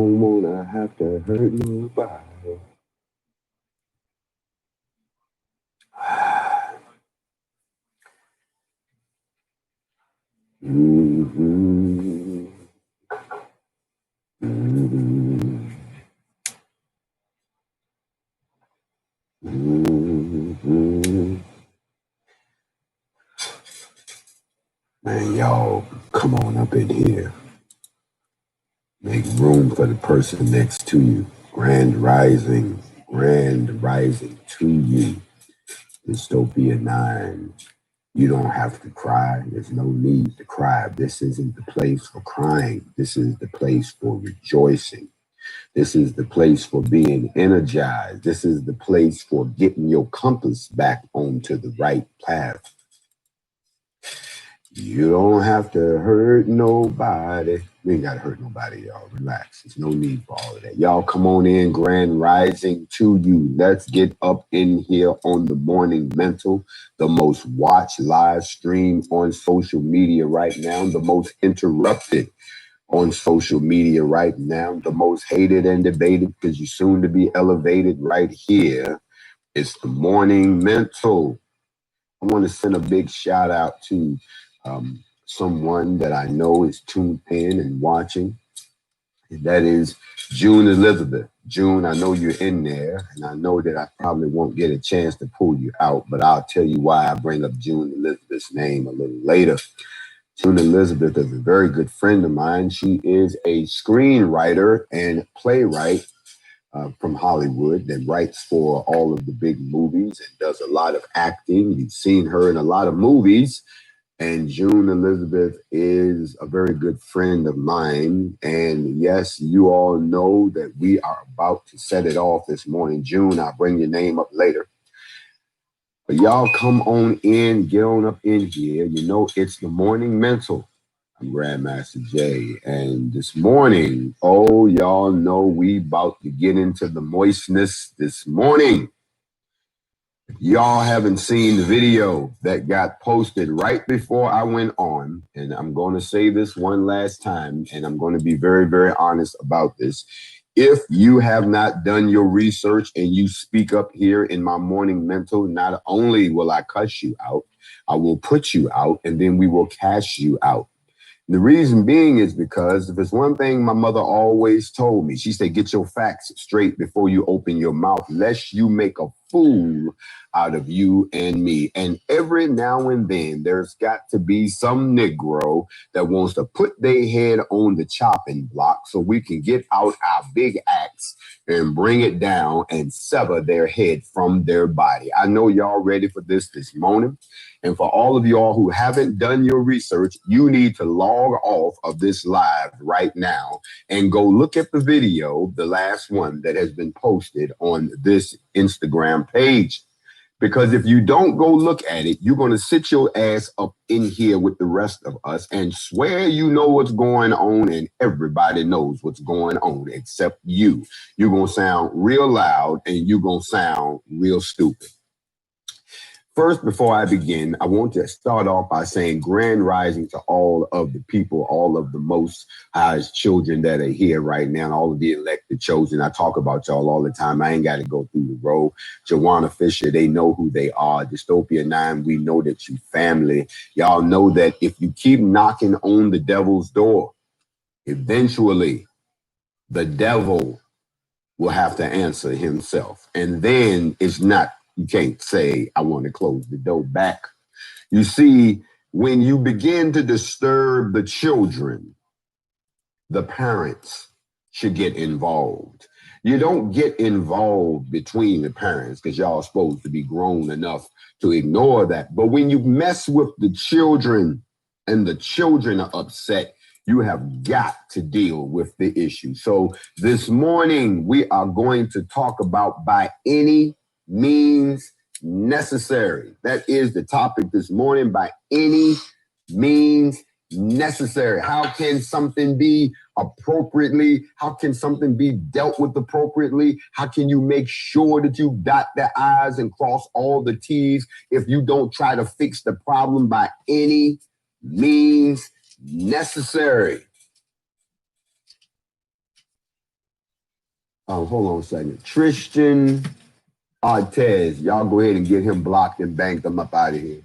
don't wanna have to hurt nobody. Mm-hmm. Mm-hmm. Mm-hmm. Man, y'all, come on up in here. Make room for the person next to you. Grand rising to you. Dystopia 9. You don't have to cry. There's no need to cry. This isn't the place for crying. This is the place for rejoicing. This is the place for being energized. This is the place for getting your compass back onto the right path. You don't have to hurt nobody. We ain't got to hurt nobody, y'all. Relax. There's no need for all of that. Y'all come on in. Grand rising to you. Let's get up in here on the Morning Mental, the most watched live stream on social media right now, the most interrupted on social media right now, the most hated and debated because you're soon to be elevated right here. It's the Morning Mental. I want to send a big shout out to someone that I know is tuned in and watching. And that is June Elizabeth. June, I know you're in there, and I know that I probably won't get a chance to pull you out, but I'll tell you why I bring up June Elizabeth's name a little later. June Elizabeth is a very good friend of mine. She is a screenwriter and playwright from Hollywood that writes for all of the big movies and does a lot of acting. You've seen her in a lot of movies. And June Elizabeth is a very good friend of mine. And yes, you all know that we are about to set it off this morning. June, I'll bring your name up later. But y'all come on in, get on up in here. You know, it's the Morning Mental. I'm Grandmaster Jay. And this morning, oh, y'all know we about to get into the moistness this morning. Y'all haven't seen the video that got posted right before I went on, and I'm going to say this one last time, and I'm going to be very, very honest about this. If you have not done your research and you speak up here in my Morning Mental, not only will I cuss you out, I will put you out, and then we will cash you out. The reason being is because if it's one thing my mother always told me, she said, get your facts straight before you open your mouth, lest you make a fool out of you and me. And every now and then there's got to be some Negro that wants to put their head on the chopping block so we can get out our big axe and bring it down and sever their head from their body. I know y'all ready for this morning. And for all of y'all who haven't done your research, you need to log off of this live right now and go look at the video, the last one that has been posted on this Instagram page. Because if you don't go look at it, you're going to sit your ass up in here with the rest of us and swear you know what's going on, and everybody knows what's going on except you. You're going to sound real loud and you're going to sound real stupid. First, before I begin, I want to start off by saying grand rising to all of the people, all of the most highest children that are here right now, all of the elected chosen. I talk about y'all all the time. I ain't got to go through the road. Joanna Fisher, they know who they are. Dystopia 9, we know that you family. Y'all know that if you keep knocking on the devil's door, eventually the devil will have to answer himself. And then it's not, you can't say, I want to close the door back. You see, when you begin to disturb the children, the parents should get involved. You don't get involved between the parents because y'all are supposed to be grown enough to ignore that. But when you mess with the children and the children are upset, you have got to deal with the issue. So this morning, we are going to talk about by any means necessary. That is the topic this morning, by any means necessary. How can something be appropriately? How can something be dealt with appropriately? How can you make sure that you dot the I's and cross all the T's if you don't try to fix the problem by any means necessary? Oh, hold on a second. Tristan Artez. Y'all go ahead and get him blocked and banked him up out of here.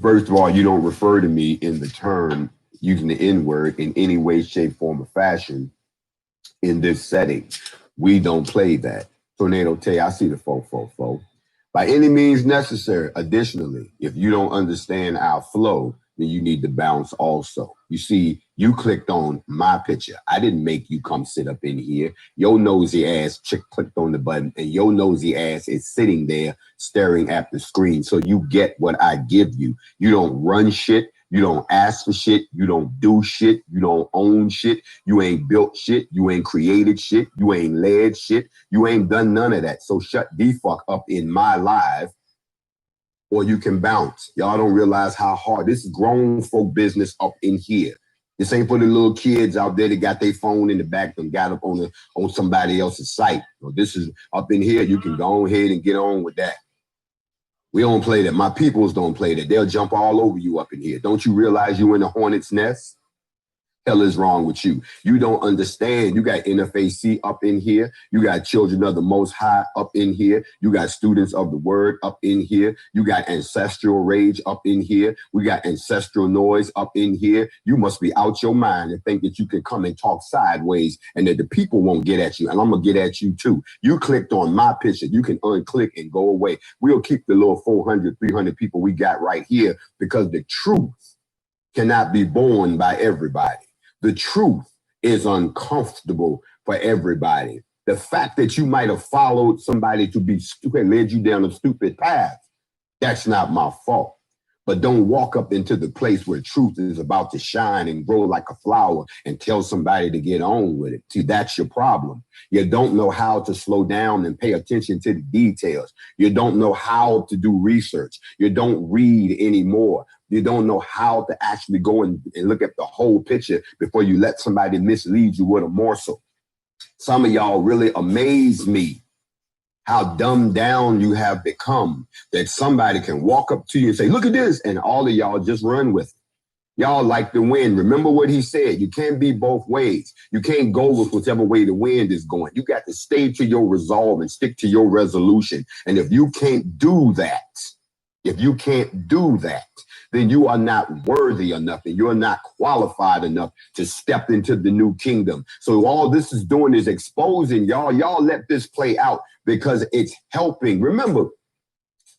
First of all, you don't refer to me in the term using the N word in any way, shape, form, or fashion in this setting. We don't play that. Tornado Tay, I see the fo. By any means necessary. Additionally, if you don't understand our flow, then you need to bounce also. You see, you clicked on my picture. I didn't make you come sit up in here. Your nosy ass chick clicked on the button, and your nosy ass is sitting there staring at the screen. So you get what I give you. You don't run shit. You don't ask for shit. You don't do shit. You don't own shit. You ain't built shit. You ain't created shit. You ain't led shit. You ain't done none of that. So shut the fuck up in my live or you can bounce. Y'all don't realize how hard this is grown folk business up in here. This ain't for the little kids out there that got their phone in the back and got up on somebody else's site. So this is up in here. You can go ahead and get on with that. We don't play that. My peoples don't play that. They'll jump all over you up in here. Don't you realize you in the hornet's nest? Hell is wrong with you? You don't understand. You got NFAC up in here. You got children of the Most High up in here. You got students of the Word up in here. You got ancestral rage up in here. We got ancestral noise up in here. You must be out your mind and think that you can come and talk sideways and that the people won't get at you. And I'm going to get at you too. You clicked on my picture. You can unclick and go away. We'll keep the little 400, 300 people we got right here because the truth cannot be borne by everybody. The truth is uncomfortable for everybody. The fact that you might have followed somebody to be stupid, led you down a stupid path, that's not my fault. But don't walk up into the place where truth is about to shine and grow like a flower and tell somebody to get on with it. See, that's your problem. You don't know how to slow down and pay attention to the details. You don't know how to do research. You don't read anymore. You don't know how to actually go and look at the whole picture before you let somebody mislead you with a morsel. Some of y'all really amaze me how dumbed down you have become that somebody can walk up to you and say, look at this, and all of y'all just run with it. Y'all like the wind. Remember what he said. You can't be both ways. You can't go with whichever way the wind is going. You got to stay to your resolve and stick to your resolution. And if you can't do that, then you are not worthy enough and you're not qualified enough to step into the new kingdom. So all this is doing is exposing y'all. Y'all let this play out because it's helping. Remember,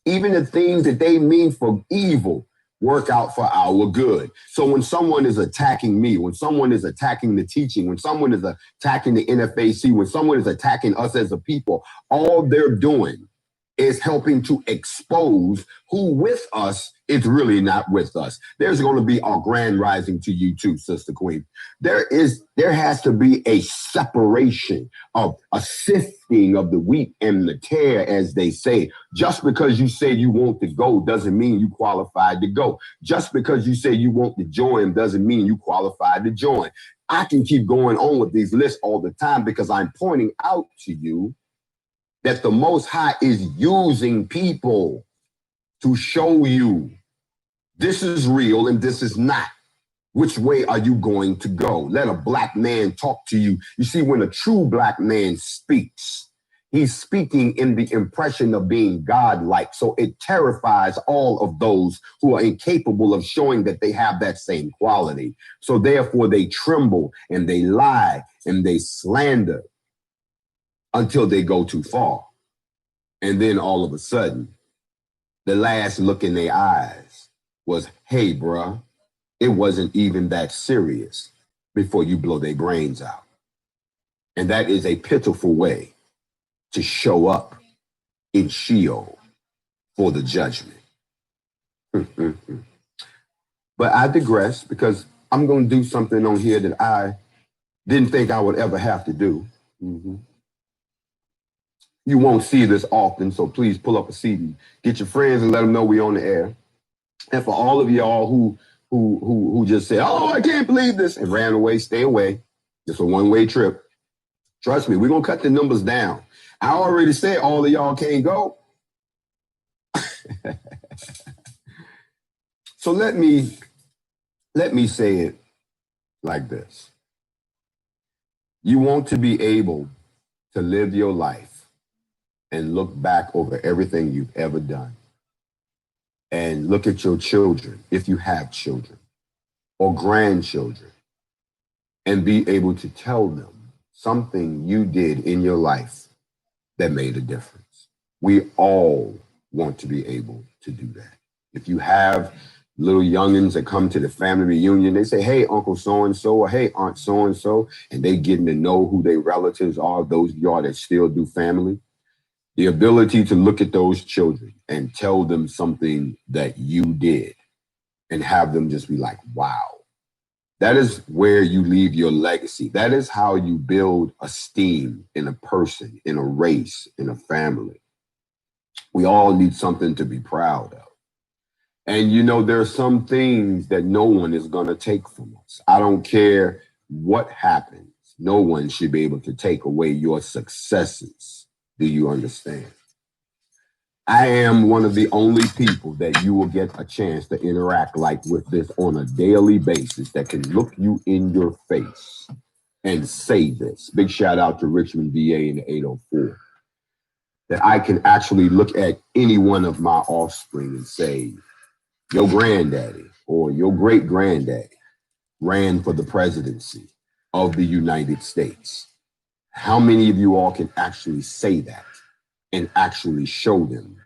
even the things that they mean for evil work out for our good. So when someone is attacking me, when someone is attacking the teaching, when someone is attacking the NFAC, when someone is attacking us as a people, all they're doing is helping to expose who with us is really not with us. There's going to be a grand rising to you too, Sister Queen. There has to be a separation of a sifting of the wheat and the tare, as they say. Just because you say you want to go doesn't mean you qualified to go. Just because you say you want to join doesn't mean you qualified to join. I can keep going on with these lists all the time because I'm pointing out to you that the Most High is using people to show you this is real and this is not. Which way are you going to go? Let a black man talk to you. You see, when a true black man speaks, he's speaking in the impression of being godlike. So it terrifies all of those who are incapable of showing that they have that same quality. So therefore they tremble and they lie and they slander until they go too far. And then all of a sudden, the last look in their eyes was, hey, bruh, it wasn't even that serious before you blow their brains out. And that is a pitiful way to show up in Sheol for the judgment. But I digress because I'm going to do something on here that I didn't think I would ever have to do. You won't see this often, so please pull up a seat and get your friends and let them know we're on the air. And for all of y'all who just said, oh, I can't believe this, and ran away, stay away. It's a one-way trip. Trust me, we're going to cut the numbers down. I already said all of y'all can't go. So let me say it like this. You want to be able to live your life and look back over everything you've ever done and look at your children, if you have children or grandchildren, and be able to tell them something you did in your life that made a difference. We all want to be able to do that. If you have little youngins that come to the family reunion, they say, hey, Uncle so-and-so, or hey, Aunt so-and-so, and they getting to know who their relatives are, those of y'all that still do family. The ability to look at those children and tell them something that you did and have them just be like, wow. That is where you leave your legacy. That is how you build esteem in a person, in a race, in a family. We all need something to be proud of. And you know, there are some things that no one is going to take from us. I don't care what happens. No one should be able to take away your successes. Do you understand? I am one of the only people that you will get a chance to interact like with this on a daily basis that can look you in your face and say this. Big shout out to Richmond, VA in the 804. That I can actually look at any one of my offspring and say, your granddaddy or your great granddaddy ran for the presidency of the United States. How many of you all can actually say that and actually show them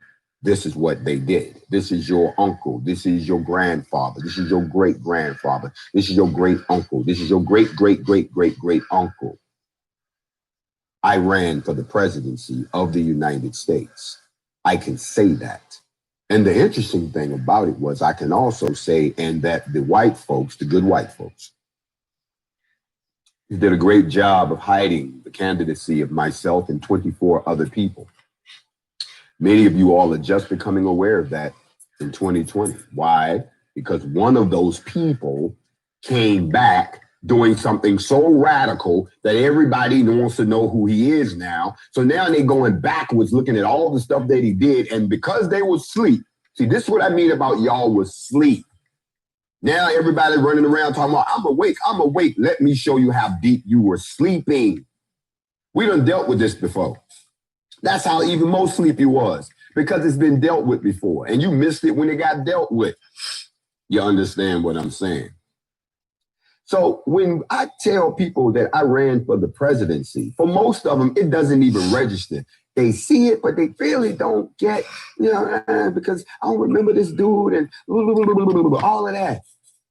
this is what they did? This is your uncle. This is your grandfather. This is your great grandfather. This is your great uncle. This is your great, great, great, great, great uncle. I ran for the presidency of the United States. I can say that. And the interesting thing about it was I can also say, and that the white folks, the good white folks, did a great job of hiding the candidacy of myself and 24 other people. Many of you all are just becoming aware of that in 2020. Why? Because one of those people came back doing something so radical that everybody wants to know who he is now. So now they're going backwards, looking at all the stuff that he did. And because they were asleep, see, this is what I mean about y'all was sleep. Now everybody running around talking about, I'm awake. Let me show you how deep you were sleeping. We done dealt with this before. That's how even more sleepy was, because it's been dealt with before. And you missed it when it got dealt with. You understand what I'm saying? So when I tell people that I ran for the presidency, for most of them, it doesn't even register. They see it, but they really don't get, because I don't remember this dude and all of that.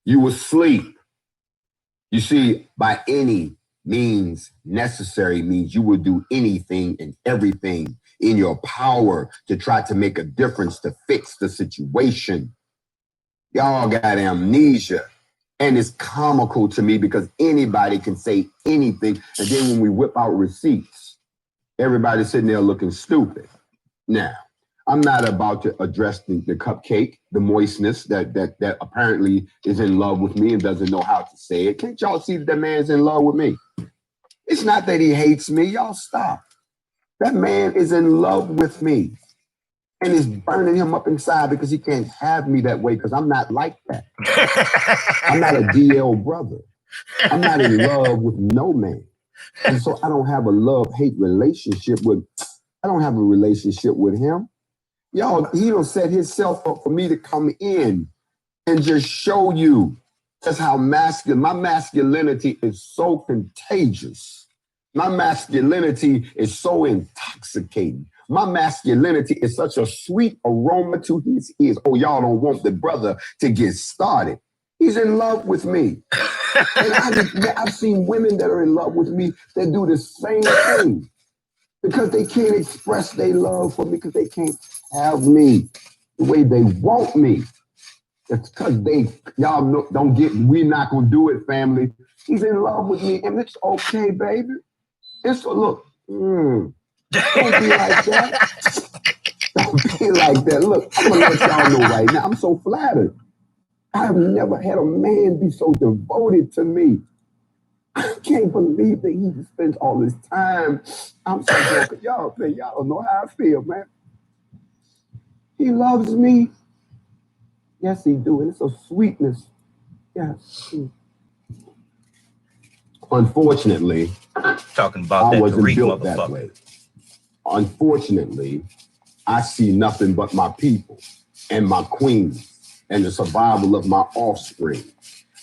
You were asleep. You see, by any means necessary means you will do anything and everything in your power to try to make a difference to fix the situation. Y'all got amnesia. And it's comical to me because anybody can say anything. And then when we whip out receipts, everybody's sitting there looking stupid. Now, I'm not about to address the cupcake, the moistness that apparently is in love with me and doesn't know how to say it. Can't y'all see that man's in love with me? It's not that he hates me. Y'all stop. That man is in love with me. And it's burning him up inside because he can't have me that way because I'm not like that. I'm not a DL brother. I'm not in love with no man. And so I don't have a love-hate relationship with him. Y'all, he don't set himself up for me to come in and just show you just how masculine. My masculinity is so contagious. My masculinity is so intoxicating. My masculinity is such a sweet aroma to his ears. Oh, y'all don't want the brother to get started. He's in love with me. And I've seen women that are in love with me that do the same thing because they can't express their love for me because they can't have me the way they want me. It's because y'all don't get, we're not going to do it, family. He's in love with me and it's okay, baby. Look, don't be like that. Don't be like that. Look, I'm going to let y'all know right now, I'm so flattered. I've never had a man be so devoted to me. I can't believe that he spends all this time. I'm so broken. Y'all don't know how I feel, man. He loves me. Yes, he do. And it's a sweetness. Yes. Unfortunately, talking about I that wasn't Tariq built that motherfucker. way. Unfortunately, I see nothing but my people and my queens and the survival of my offspring.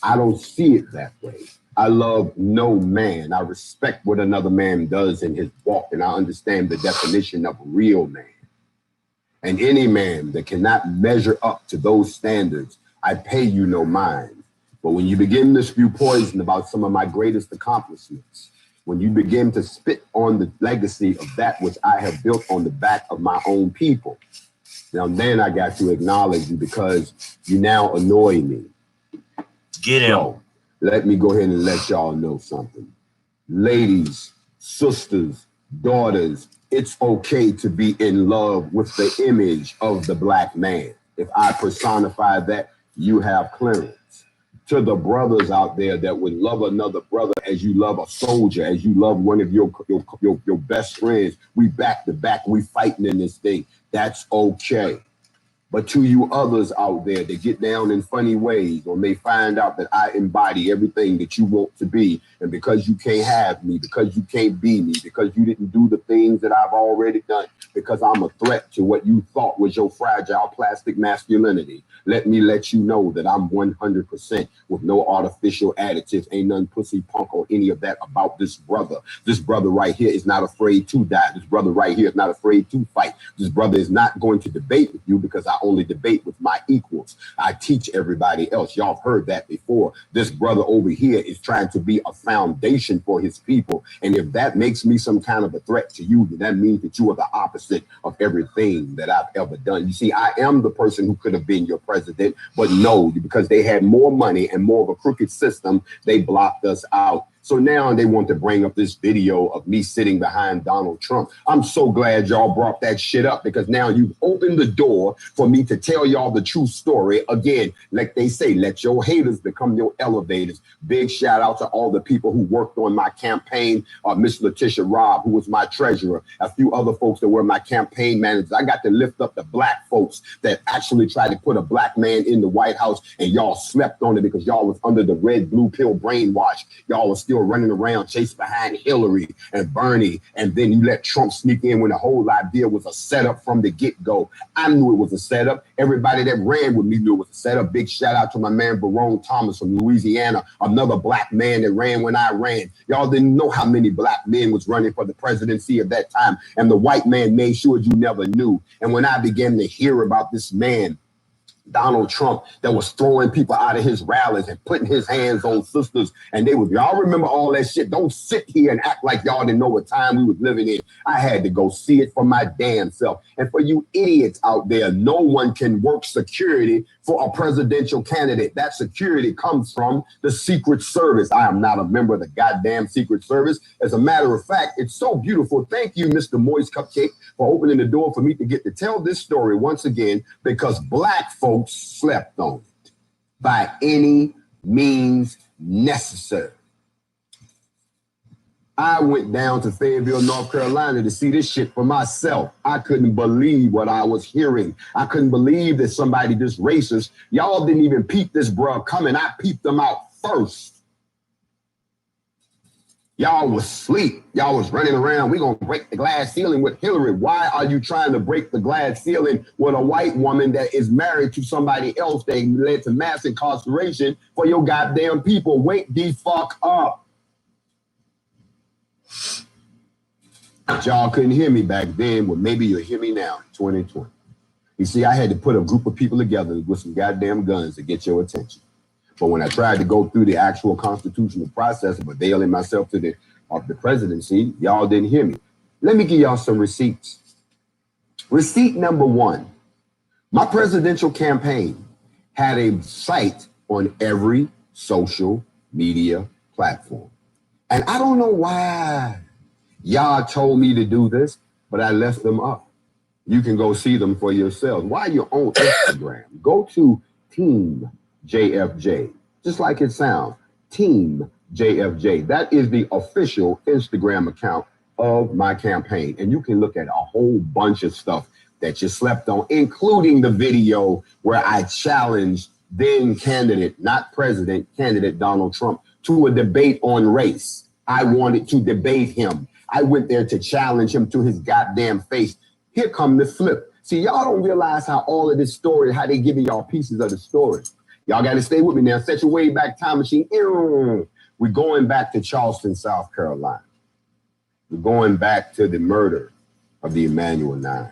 I don't see it that way. I love no man. I respect what another man does in his walk, and I understand the definition of a real man. And any man that cannot measure up to those standards, I pay you no mind. But when you begin to spew poison about some of my greatest accomplishments, when you begin to spit on the legacy of that which I have built on the back of my own people, now then I got to acknowledge you because you now annoy me. Get him. So let me go ahead and let y'all know something. Ladies, sisters, daughters, it's okay to be in love with the image of the black man. If I personify that, you have clearance. To the brothers out there that would love another brother as you love a soldier, as you love one of your best friends, we back to back, we fighting in this thing. That's okay. But to you others out there that get down in funny ways or may find out that I embody everything that you want to be, and because you can't have me, because you can't be me, because you didn't do the things that I've already done, because I'm a threat to what you thought was your fragile plastic masculinity, let me let you know that I'm 100% with no artificial additives, ain't none pussy punk or any of that about this brother. This brother right here is not afraid to die. This brother right here is not afraid to fight. This brother is not going to debate with you because I only debate with my equals. I teach everybody else. Y'all have heard that before. This brother over here is trying to be a foundation for his people. And if that makes me some kind of a threat to you, then that means that you are the opposite of everything that I've ever done. You see, I am the person who could have been your president, but no, because they had more money and more of a crooked system, they blocked us out. So now they want to bring up this video of me sitting behind Donald Trump. I'm so glad y'all brought that shit up because now you've opened the door for me to tell y'all the true story. Again, like they say, let your haters become your elevators. Big shout out to all the people who worked on my campaign. Miss Letitia Robb, who was my treasurer, a few other folks that were my campaign managers. I got to lift up the black folks that actually tried to put a black man in the White House, and y'all slept on it because y'all was under the red blue pill brainwash. Y'all was still running around chasing behind Hillary and Bernie, and then you let Trump sneak in when the whole idea was a setup from the get-go. I knew it was a setup. Everybody that ran with me knew it was a setup. Big shout out to my man Barone Thomas from Louisiana, another black man that ran when I ran. Y'all didn't know how many black men was running for the presidency at that time, and the white man made sure you never knew. And when I began to hear about this man, Donald Trump, that was throwing people out of his rallies and putting his hands on sisters. And they was, y'all remember all that shit. Don't sit here and act like y'all didn't know what time we was living in. I had to go see it for my damn self. And for you idiots out there, no one can work security for a presidential candidate. That security comes from the Secret Service. I am not a member of the goddamn Secret Service. As a matter of fact, it's so beautiful. Thank you, Mr. Moist Cupcake, for opening the door for me to get to tell this story once again, because black folks slept on it by any means necessary. I went down to Fayetteville, North Carolina to see this shit for myself. I couldn't believe what I was hearing. I couldn't believe that somebody this racist, y'all didn't even peep this bruh coming. I peeped them out first. Y'all was asleep. Y'all was running around. We're going to break the glass ceiling with Hillary. Why are you trying to break the glass ceiling with a white woman that is married to somebody else that led to mass incarceration for your goddamn people? Wake the fuck up. But y'all couldn't hear me back then. Well, maybe you'll hear me now, 2020. You see, I had to put a group of people together with some goddamn guns to get your attention. But when I tried to go through the actual constitutional process of availing myself to the presidency, y'all didn't hear me. Let me give y'all some receipts. Receipt number one, my presidential campaign had a site on every social media platform. And I don't know why y'all told me to do this, but I left them up. You can go see them for yourselves. While you're on Instagram, go to Team JFJ, just like it sounds, Team JFJ. That is the official Instagram account of my campaign. And you can look at a whole bunch of stuff that you slept on, including the video where I challenged then candidate, not president, candidate Donald Trump to a debate on race. I wanted to debate him. I went there to challenge him to his goddamn face. Here come the flip. See, y'all don't realize how all of this story, how they giving y'all pieces of the story. Y'all got to stay with me now. Set your way back time machine. We're going back to Charleston, South Carolina. We're going back to the murder of the Emanuel 9.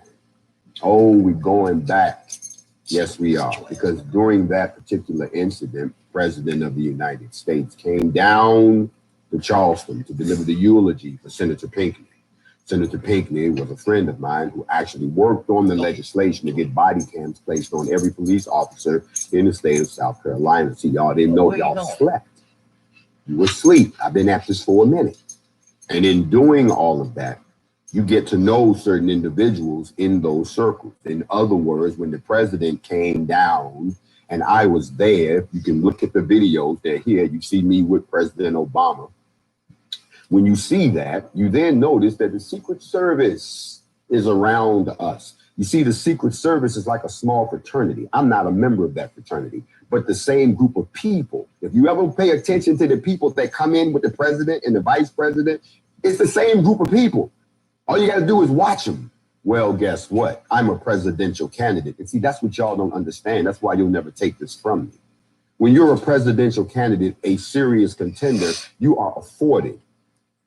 Oh, we're going back. Yes, we are. Because during that particular incident, the President of the United States came down to Charleston to deliver the eulogy for Senator Pinckney. Senator Pinckney was a friend of mine who actually worked on the legislation to get body cams placed on every police officer in the state of South Carolina. See, y'all didn't know y'all slept. You were asleep. I've been at this for a minute. And in doing all of that, you get to know certain individuals in those circles. In other words, when the president came down and I was there, you can look at the videos. They're here. You see me with President Obama. When you see that, you then notice that the Secret Service is around us. You see, the Secret Service is like a small fraternity. I'm not a member of that fraternity, but the same group of people. If you ever pay attention to the people that come in with the president and the vice president, it's the same group of people. All you got to do is watch them. Well, guess what? I'm a presidential candidate. And see, that's what y'all don't understand. That's why you'll never take this from me. When you're a presidential candidate, a serious contender, you are afforded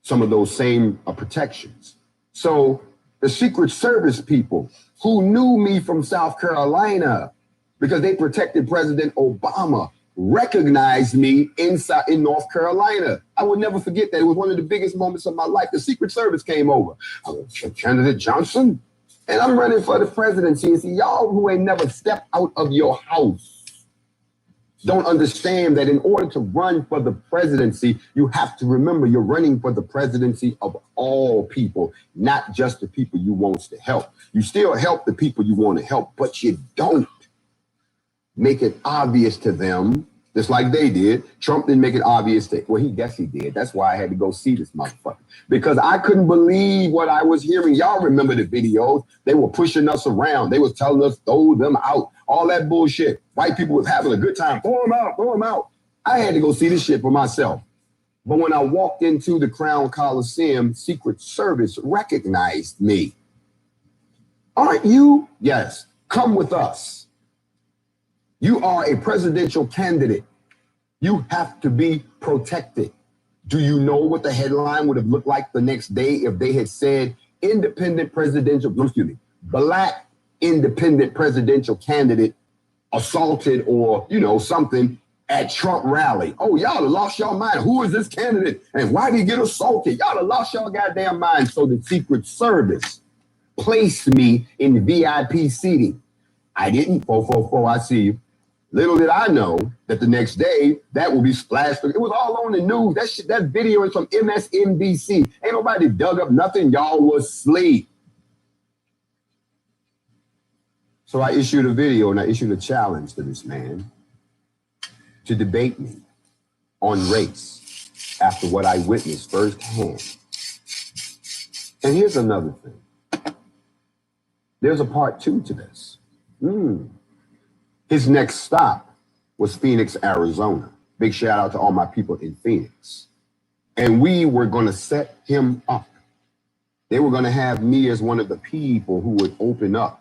some of those same protections. So the Secret Service people who knew me from South Carolina because they protected President Obama recognized me in North Carolina. I will never forget that. It was one of the biggest moments of my life. The Secret Service came over. I was Candidate Johnson, and I'm running for the presidency. And see, y'all who ain't never stepped out of your house don't understand that in order to run for the presidency, you have to remember you're running for the presidency of all people, not just the people you want to help. You still help the people you want to help, but you don't make it obvious to them, just like they did. Trump didn't make it obvious to, well, he guess he did. That's why I had to go see this motherfucker, because I couldn't believe what I was hearing. Y'all remember the videos? They were pushing us around. They was telling us, throw them out. All that bullshit. White people was having a good time. Throw them out, throw them out. I had to go see this shit for myself. But when I walked into the Crown Coliseum, Secret Service recognized me. Aren't you? Yes. Come with us. You are a presidential candidate. You have to be protected. Do you know what the headline would have looked like the next day if they had said Black independent presidential candidate assaulted or, something at Trump rally? Oh, y'all have lost your mind. Who is this candidate? And why did he get assaulted? Y'all have lost your goddamn mind. So the Secret Service placed me in VIP seating. I didn't. 444, I see you. Little did I know that the next day that will be splashed. It was all on the news. That video is from MSNBC. Ain't nobody dug up nothing. Y'all was asleep. So I issued a video and I issued a challenge to this man to debate me on race after what I witnessed firsthand. And here's another thing. There's a part 2 to this. His next stop was Phoenix, Arizona. Big shout out to all my people in Phoenix. And we were going to set him up. They were going to have me as one of the people who would open up,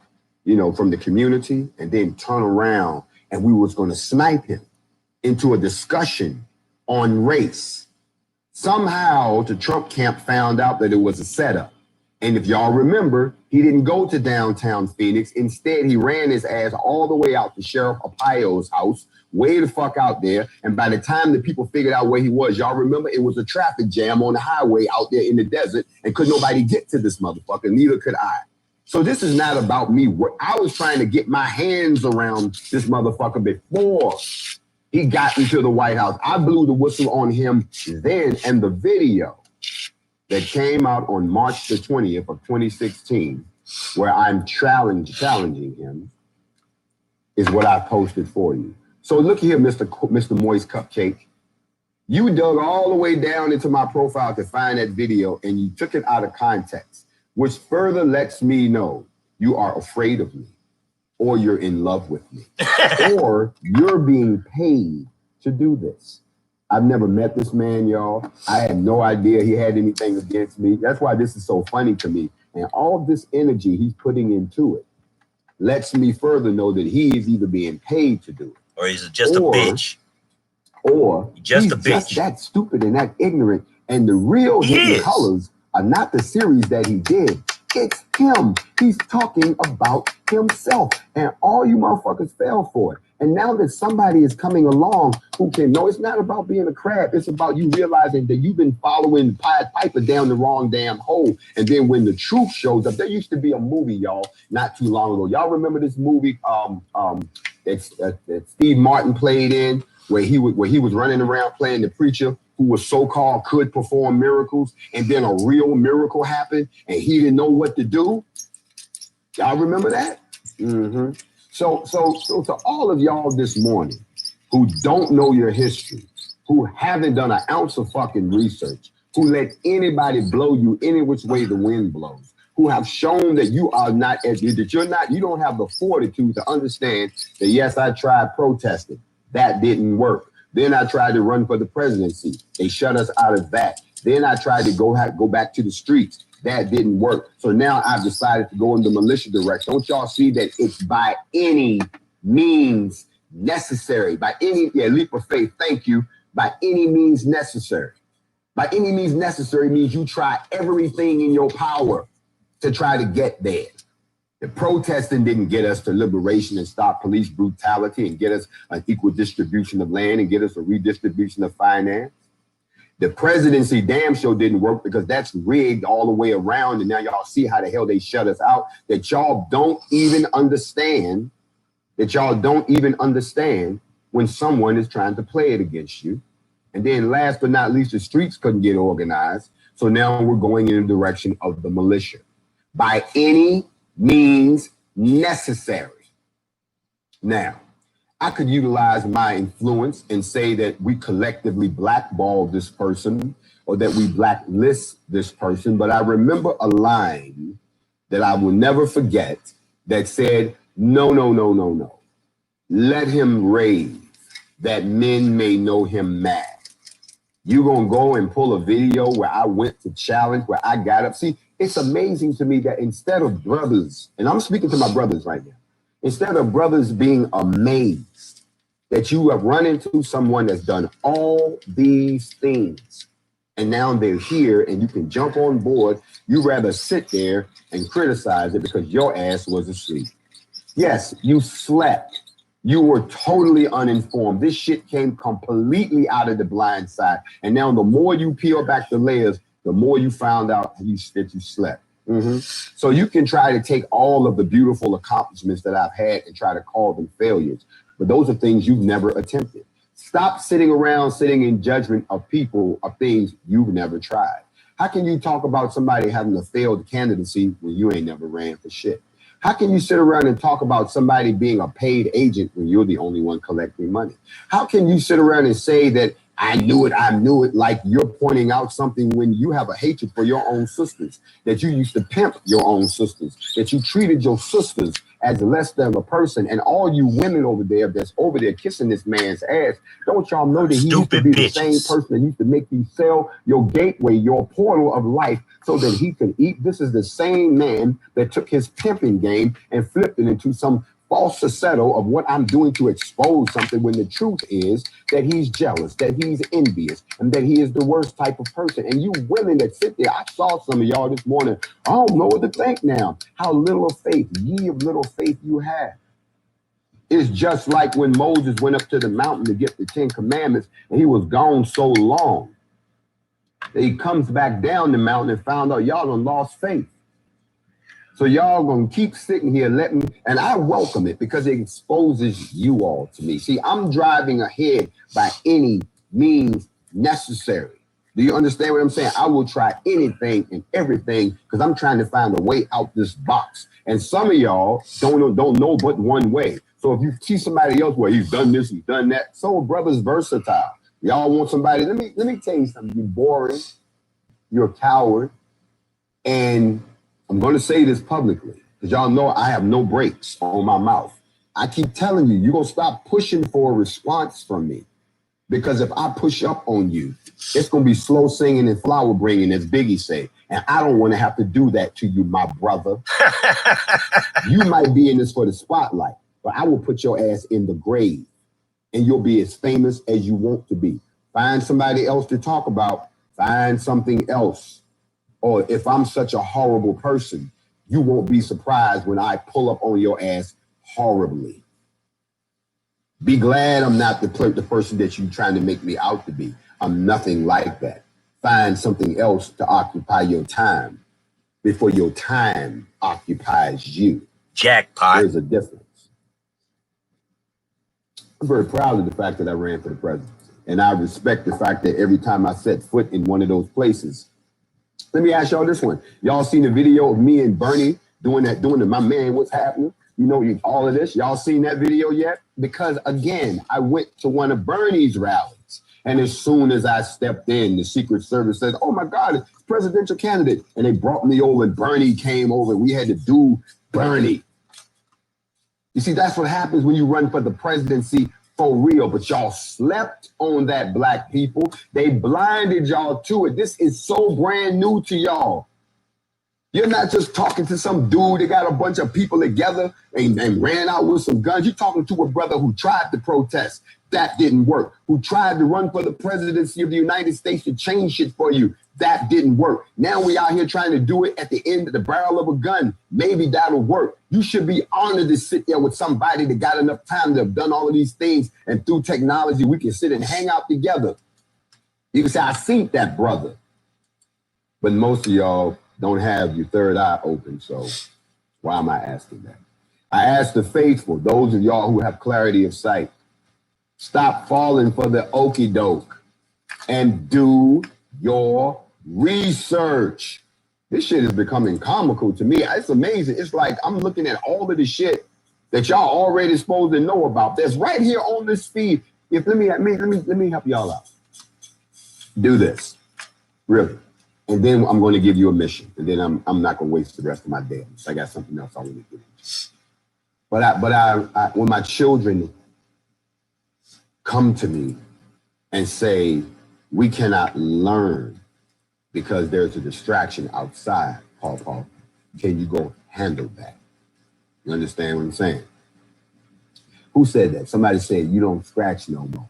from the community and then turn around, and we was going to snipe him into a discussion on race. Somehow the Trump camp found out that it was a setup. And if y'all remember, he didn't go to downtown Phoenix. Instead, he ran his ass all the way out to Sheriff Arpaio's house, way the fuck out there. And by the time the people figured out where he was, y'all remember it was a traffic jam on the highway out there in the desert, and could nobody get to this motherfucker, neither could I. So this is not about me. I was trying to get my hands around this motherfucker before he got into the White House. I blew the whistle on him then, and the video that came out on March the 20th of 2016, where I'm challenging him, is what I posted for you. So look here, Mr. Moist Cupcake. You dug all the way down into my profile to find that video, and you took it out of context, which further lets me know you are afraid of me, or you're in love with me, or you're being paid to do this. I've never met this man, y'all. I had no idea he had anything against me. That's why this is so funny to me. And all of this energy he's putting into it lets me further know that he is either being paid to do it. Or he's just a bitch. Or just he's a bitch. Just that stupid and that ignorant. And the real Hidden Colors are not the series that he did. It's him. He's talking about himself. And all you motherfuckers fell for it. And now that somebody is coming along who can know it's not about being a crab. It's about you realizing that you've been following Pied Piper down the wrong damn hole. And then when the truth shows up, there used to be a movie, y'all, not too long ago. Y'all remember this movie that Steve Martin played in, where he was running around playing the preacher who was so-called could perform miracles, and then a real miracle happened and he didn't know what to do? Y'all remember that? Mm-hmm. So to all of y'all this morning who don't know your history, who haven't done an ounce of fucking research, who let anybody blow you any which way the wind blows, who have shown that you don't have the fortitude to understand that, yes, I tried protesting. That didn't work. Then I tried to run for the presidency. They shut us out of that. Then I tried to go back to the streets. That didn't work. So now I've decided to go in the militia direction. Don't y'all see that it's by any means necessary, by any leap of faith, thank you, by any means necessary. By any means necessary means you try everything in your power to try to get there. The protesting didn't get us to liberation and stop police brutality and get us an equal distribution of land and get us a redistribution of finance. The presidency damn sure didn't work because that's rigged all the way around. And now y'all see how the hell they shut us out, that y'all don't even understand, when someone is trying to play it against you. And then last but not least, the streets couldn't get organized. So now we're going in the direction of the militia. By any means necessary. Now, I could utilize my influence and say that we collectively blackball this person or that we blacklist this person, but I remember a line that I will never forget that said, no. Let him rave that men may know him mad. You gonna go and pull a video where I went to challenge, where I got up. See, it's amazing to me that instead of brothers, and I'm speaking to my brothers right now, instead of brothers being amazed that you have run into someone that's done all these things, and now they're here and you can jump on board, you rather sit there and criticize it because your ass was asleep. Yes, you slept. You were totally uninformed. This shit came completely out of the blind side. And now the more you peel back the layers, the more you found out that you slept. Mm-hmm. So you can try to take all of the beautiful accomplishments that I've had and try to call them failures. But those are things you've never attempted. Stop sitting in judgment of people, of things you've never tried. How can you talk about somebody having a failed candidacy when you ain't never ran for shit? How can you sit around and talk about somebody being a paid agent when you're the only one collecting money? How can you sit around and say that I knew it, like you're pointing out something when you have a hatred for your own sisters, that you used to pimp your own sisters, that you treated your sisters as less than a person, and all you women over there that's over there kissing this man's ass, don't y'all know that he used to be the same person that used to make you sell your gateway, your portal of life, so that he could eat? This is the same man that took his pimping game and flipped it into some false falsetto of what I'm doing to expose something, when the truth is that he's jealous, that he's envious, and that he is the worst type of person. And you women that sit there, I saw some of y'all this morning, I don't know what to think now. How little of faith, ye of little faith you have. It's just like when Moses went up to the mountain to get the 10 Commandments, and he was gone so long that he comes back down the mountain and found out y'all done lost faith. So y'all gonna keep sitting here and I welcome it because it exposes you all to me. See, I'm driving ahead by any means necessary. Do you understand what I'm saying? I will try anything and everything because I'm trying to find a way out this box. And some of y'all don't know but one way. So if you see somebody else where he's done this, he's done that, so a brother's versatile. Y'all want somebody, let me tell you something. You're boring, you're a coward, and I'm going to say this publicly because y'all know I have no brakes on my mouth. I keep telling you, you're going to stop pushing for a response from me. Because if I push up on you, it's going to be slow singing and flower bringing, as Biggie say. And I don't want to have to do that to you, my brother. You might be in this for the spotlight, but I will put your ass in the grave and you'll be as famous as you want to be. Find somebody else to talk about. Find something else. Or if I'm such a horrible person, you won't be surprised when I pull up on your ass horribly. Be glad I'm not the person that you're trying to make me out to be. I'm nothing like that. Find something else to occupy your time before your time occupies you. Jackpot. There's a difference. I'm very proud of the fact that I ran for the presidency. And I respect the fact that every time I set foot in one of those places. Let me ask y'all this one. Y'all seen the video of me and Bernie doing the my man, what's happening? You know, all of this. Y'all seen that video yet? Because again, I went to one of Bernie's rallies. And as soon as I stepped in, the Secret Service said, oh my God, it's presidential candidate. And they brought me over and Bernie came over. We had to do Bernie. You see, that's what happens when you run for the presidency for real. But y'all slept on that, black people. They blinded y'all to it. This is so brand new to y'all. You're not just talking to some dude that got a bunch of people together and ran out with some guns. You're talking to a brother who tried to protest. That didn't work. Who tried to run for the presidency of the United States to change shit for you. That didn't work. Now we out here trying to do it at the end of the barrel of a gun. Maybe that'll work. You should be honored to sit there with somebody that got enough time to have done all of these things. And through technology, we can sit and hang out together. You can say, I seen that brother. But most of y'all don't have your third eye open. So why am I asking that? I ask the faithful, those of y'all who have clarity of sight, stop falling for the okie doke and do your research. This shit is becoming comical to me. It's amazing. It's like I'm looking at all of the shit that y'all already supposed to know about. That's right here on this feed. Let me help y'all out. Do this, really. And then I'm going to give you a mission. And then I'm not going to waste the rest of my day. I got something else I want to get into. But when my children come to me and say, we cannot learn because there's a distraction outside, Paul, can you go handle that? You understand what I'm saying? Who said that? Somebody said, you don't scratch no more.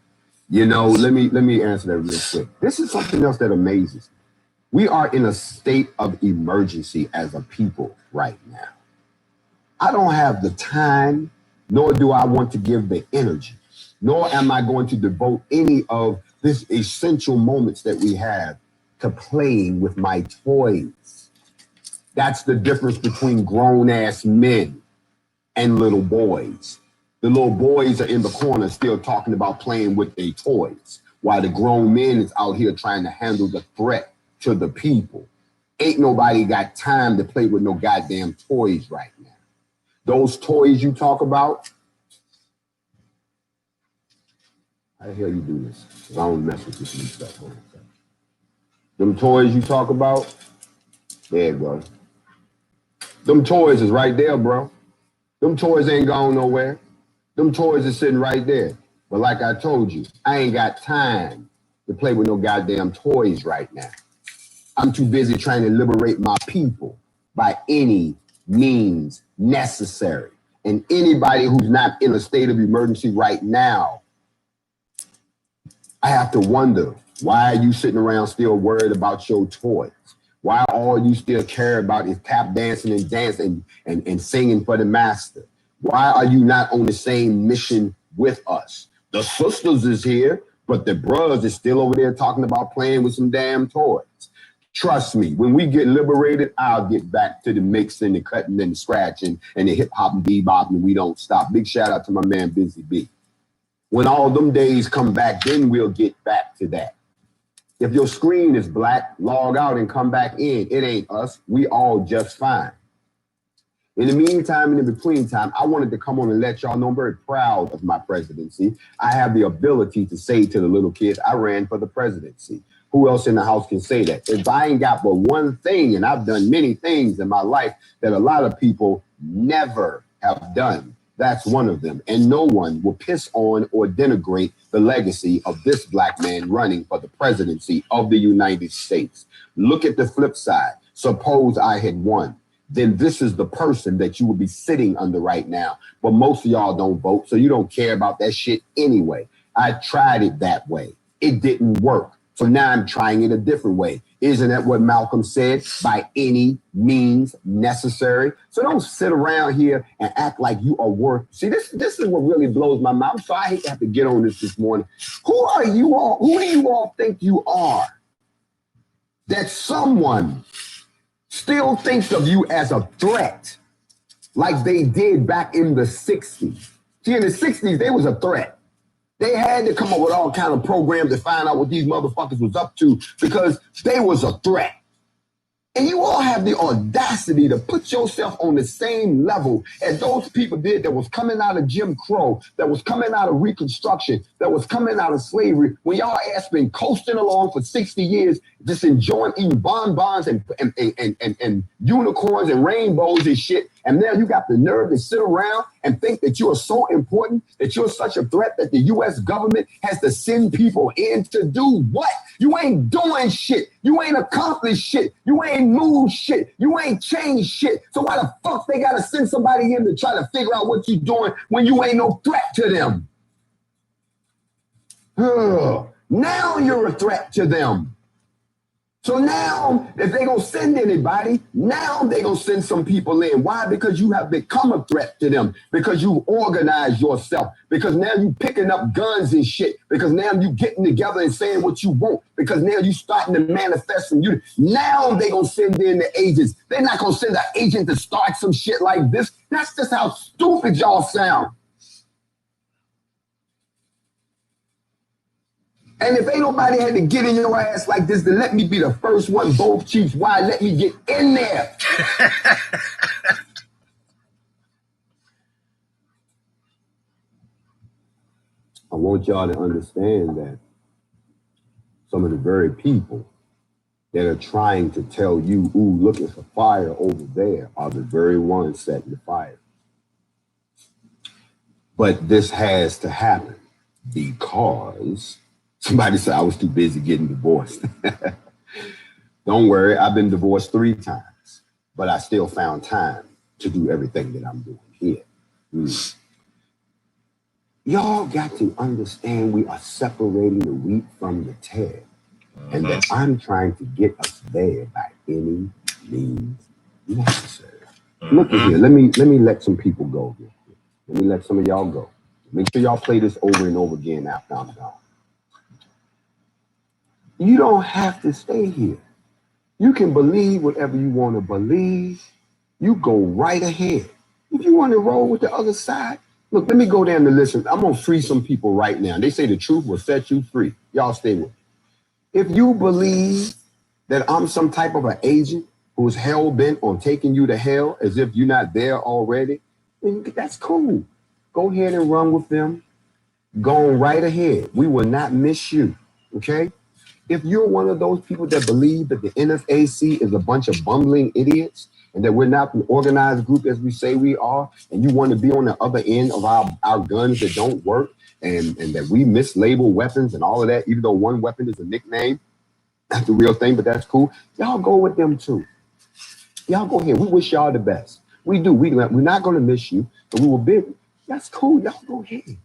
You know, let me answer that real quick. This is something else that amazes me. We are in a state of emergency as a people right now. I don't have the time, nor do I want to give the energy, nor am I going to devote any of this essential moments that we have to playing with my toys. That's the difference between grown-ass men and little boys. The little boys are in the corner still talking about playing with their toys, while the grown men is out here trying to handle the threat to the people. Ain't nobody got time to play with no goddamn toys right now. Those toys you talk about, how the hell you do this? I don't mess with this new stuff. Them toys you talk about, there you go. Them toys is right there, bro. Them toys ain't going nowhere. Them toys are sitting right there. But like I told you, I ain't got time to play with no goddamn toys right now. I'm too busy trying to liberate my people by any means necessary. And anybody who's not in a state of emergency right now, I have to wonder, why are you sitting around still worried about your toys? Why all you still care about is tap dancing and dancing and singing for the master? Why are you not on the same mission with us? The sisters is here, but the bros is still over there talking about playing with some damn toys. Trust me, when we get liberated, I'll get back to the mixing, the cutting, and the scratching, and the hip-hop and bebop, and we don't stop. Big shout out to my man, Busy B. When all them days come back, then we'll get back to that. If your screen is black, log out and come back in. It ain't us. We all just fine. In the meantime and in between time, I wanted to come on and let y'all know I'm very proud of my presidency. I have the ability to say to the little kids, I ran for the presidency. Who else in the house can say that? If I ain't got but one thing, and I've done many things in my life that a lot of people never have done, That's one of them. And no one will piss on or denigrate the legacy of this black man running for the presidency of the United States. Look at the flip side. Suppose I had won. Then this is the person that you would be sitting under right now. But most of y'all don't vote, so you don't care about that shit anyway. I tried it that way. It didn't work. So now I'm trying it a different way. Isn't that what Malcolm said? By any means necessary. So don't sit around here and act like you are worth. See, this is what really blows my mind. So I hate to have to get on this morning. Who are you all? Who do you all think you are? That someone still thinks of you as a threat like they did back in the 60s. See, in the 60s, they was a threat. They had to come up with all kind of programs to find out what these motherfuckers was up to because they was a threat. And you all have the audacity to put yourself on the same level as those people did that was coming out of Jim Crow, that was coming out of Reconstruction, that was coming out of slavery, when y'all ass been coasting along for 60 years, just enjoying eating bonbons and unicorns and rainbows and shit. And now you got the nerve to sit around and think that you are so important, that you're such a threat that the U.S. government has to send people in to do what? You ain't doing shit. You ain't accomplished shit. You ain't moved shit. You ain't changed shit. So why the fuck they got to send somebody in to try to figure out what you're doing when you ain't no threat to them? Now you're a threat to them. So now, if they're going to send anybody, now they're going to send some people in. Why? Because you have become a threat to them. Because you organize yourself. Because now you picking up guns and shit. Because now you getting together and saying what you want. Because now you starting to manifest from you. Now they're going to send in the agents. They're not going to send an agent to start some shit like this. That's just how stupid y'all sound. And if ain't nobody had to get in your ass like this, then let me be the first one, both chiefs. Why? Let me get in there. I want y'all to understand that some of the very people that are trying to tell you, ooh, looking for fire over there, are the very ones setting the fire. But this has to happen because somebody said I was too busy getting divorced. Don't worry, I've been divorced 3 times, but I still found time to do everything that I'm doing here. Y'all got to understand we are separating the wheat from the tare, and that I'm trying to get us there by any means necessary. Look at here, let me let some people go here. Let me let some of y'all go. Make sure y'all play this over and over again after I'm gone. You don't have to stay here. You can believe whatever you want to believe. You go right ahead. If you want to roll with the other side, look, let me go down the list. I'm going to free some people right now. They say the truth will set you free. Y'all stay with me. If you believe that I'm some type of an agent who's hell-bent on taking you to hell as if you're not there already, then that's cool. Go ahead and run with them. Go right ahead. We will not miss you, okay? If you're one of those people that believe that the NFAC is a bunch of bumbling idiots and that we're not an organized group as we say we are, and you want to be on the other end of our guns that don't work and that we mislabel weapons and all of that, even though one weapon is a nickname, that's the real thing, but that's cool. Y'all go with them too. Y'all go ahead. We wish y'all the best. We do. We're not going to miss you, but we will be. That's cool. Y'all go ahead.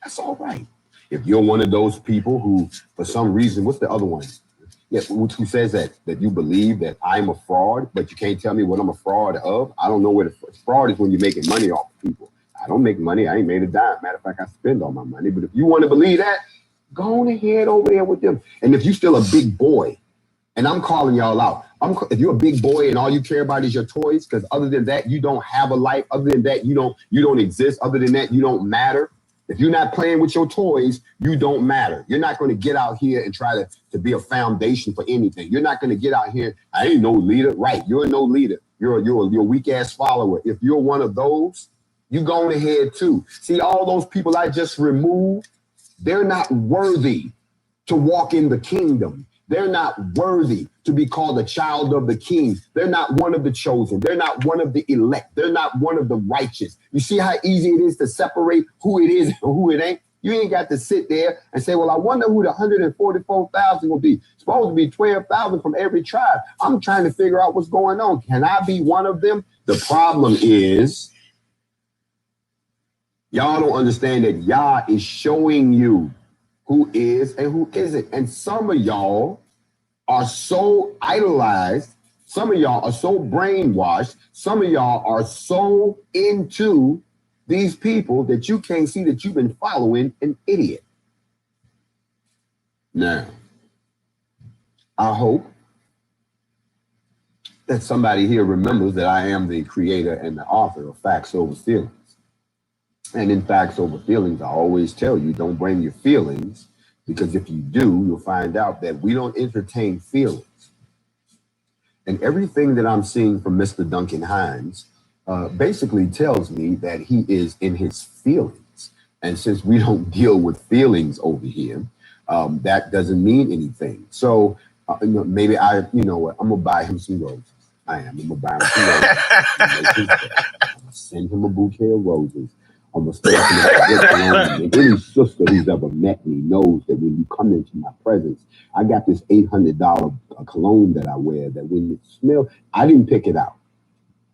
That's all right. If you're one of those people who, for some reason, what's the other one? Yeah, who says that you believe that I'm a fraud, but you can't tell me what I'm a fraud of? I don't know what fraud is when you're making money off of people. I don't make money. I ain't made a dime. Matter of fact, I spend all my money. But if you want to believe that, go on ahead over there with them. And if you're still a big boy, and I'm calling y'all out, if you're a big boy and all you care about is your toys, because other than that, you don't have a life. Other than that, you don't exist. Other than that, you don't matter. If you're not playing with your toys, you don't matter. You're not going to get out here and try to be a foundation for anything. You're not going to get out here. I ain't no leader. Right. You're no leader. You're a weak ass follower. If you're one of those, you going ahead too. See, all those people I just removed, they're not worthy to walk in the kingdom. They're not worthy to be called a child of the king. They're not one of the chosen. They're not one of the elect. They're not one of the righteous. You see how easy it is to separate who it is and who it ain't? You ain't got to sit there and say, well, I wonder who the 144,000 will be. It's supposed to be 12,000 from every tribe. I'm trying to figure out what's going on. Can I be one of them? The problem is, y'all don't understand that Yah is showing you who is and who isn't. And some of y'all are so idolized. Some of y'all are so brainwashed. Some of y'all are so into these people that you can't see that you've been following an idiot. Now, I hope that somebody here remembers that I am the creator and the author of Facts Over Feelings. And in Facts Over Feelings, I always tell you, don't bring your feelings, because if you do, you'll find out that we don't entertain feelings. And everything that I'm seeing from Mr. Duncan Hines basically tells me that he is in his feelings. And since we don't deal with feelings over here, that doesn't mean anything. So maybe I'm going to buy him some roses. I am. I'm going to buy him some roses. I'm going to send him a bouquet of roses. I'm going to start and any sister who's ever met me knows that when you come into my presence, I got this $800 cologne that I wear that when you smell, I didn't pick it out.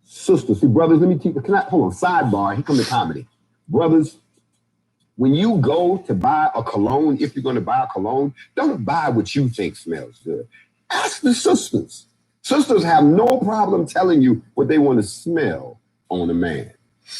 Sisters, see, brothers, let me teach you. Hold on, sidebar, here come the comedy. Brothers, when you go to buy a cologne, if you're going to buy a cologne, don't buy what you think smells good. Ask the sisters. Sisters have no problem telling you what they want to smell on a man.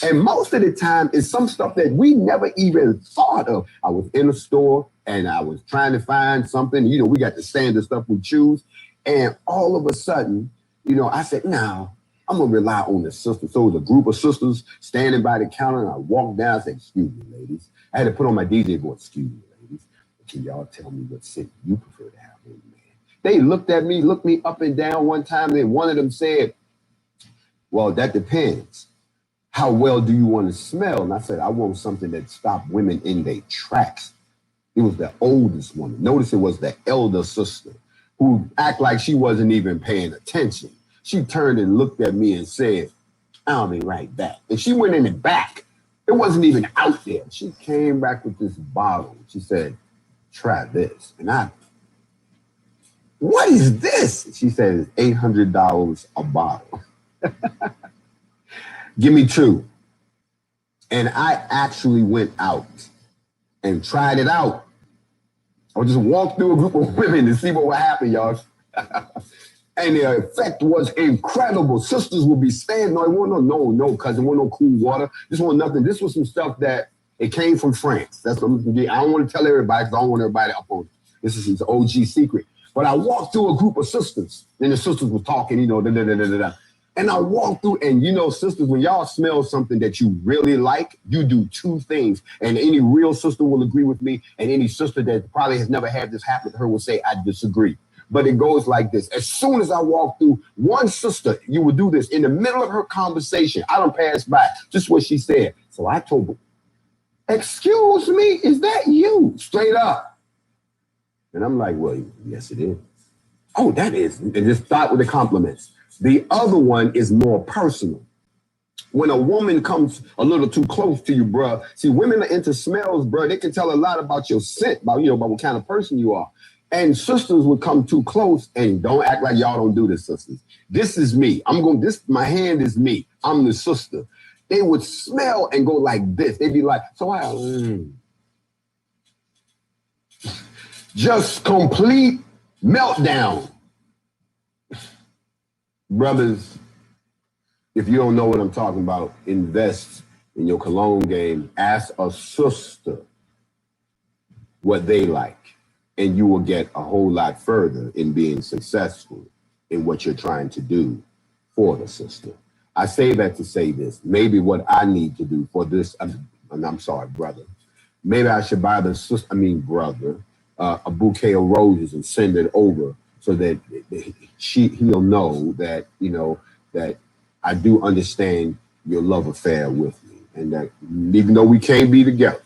And most of the time, it's some stuff that we never even thought of. I was in a store and I was trying to find something. We got the standard stuff we choose. And all of a sudden, I said, no, I'm going to rely on the sisters. So it was a group of sisters standing by the counter. And I walked down and said, excuse me, ladies. I had to put on my DJ voice, excuse me, ladies. Can y'all tell me what scent you prefer to have on the man? They looked me up and down one time. Then one of them said, well, that depends. How well do you want to smell? And I said, I want something that stopped women in their tracks. It was the oldest woman. Notice it was the elder sister who act like she wasn't even paying attention. She turned and looked at me and said, I'll be right back. And she went in the back. It wasn't even out there. She came back with this bottle. She said, try this. And what is this? She said, it's $800 a bottle. Give me two. And I actually went out and tried it out. I would just walk through a group of women to see what would happen, y'all. And the effect was incredible. Sisters would be standing. No, cousin, want no cool water. This want nothing. This was some stuff that it came from France. That's what I'm gonna get. I don't want to tell everybody because I don't want everybody up on it. This is an OG secret. But I walked through a group of sisters, and the sisters were talking, And I walked through, and sisters, when y'all smell something that you really like, you do two things. And any real sister will agree with me, and any sister that probably has never had this happen to her will say, I disagree. But it goes like this. As soon as I walk through, one sister, you would do this in the middle of her conversation. I don't pass by, just what she said. So I told her, excuse me, is that you? Straight up. And I'm like, well, yes, it is. Oh, that is. And just start with the compliments. The other one is more personal. When a woman comes a little too close to you, bruh. See, women are into smells, bruh. They can tell a lot about your scent, about what kind of person you are. And sisters would come too close, and don't act like y'all don't do this, sisters. This is me. My hand is me. I'm the sister. They would smell and go like this. They'd be like, just complete meltdown. Brothers, if you don't know what I'm talking about, invest in your cologne game. Ask a sister what they like, and you will get a whole lot further in being successful in what you're trying to do for the sister. I say that to say this. Maybe what I need to do for this, I'm sorry, brother. Maybe I should buy brother, a bouquet of roses and send it over so that he'll know that, that I do understand your love affair with me. And that even though we can't be together,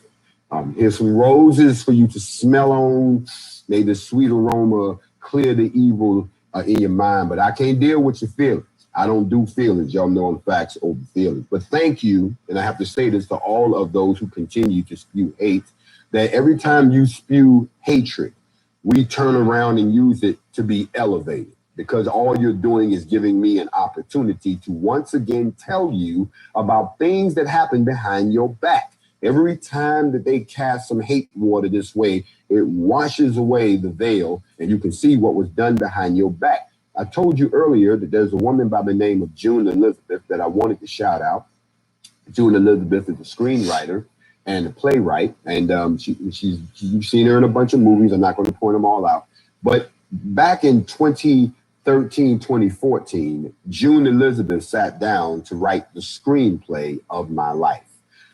here's some roses for you to smell on. May the sweet aroma clear the evil in your mind, but I can't deal with your feelings. I don't do feelings. Y'all know I'm facts over feelings. But thank you, and I have to say this to all of those who continue to spew hate, that every time you spew hatred, we turn around and use it to be elevated, because all you're doing is giving me an opportunity to once again tell you about things that happen behind your back. Every time that they cast some hate water this way, it washes away the veil and you can see what was done behind your back. I told you earlier that there's a woman by the name of June Elizabeth that I wanted to shout out. June Elizabeth is a screenwriter and a playwright, and you've seen her in a bunch of movies. I'm not going to point them all out. But back in 2013, 2014, June Elizabeth sat down to write the screenplay of my life.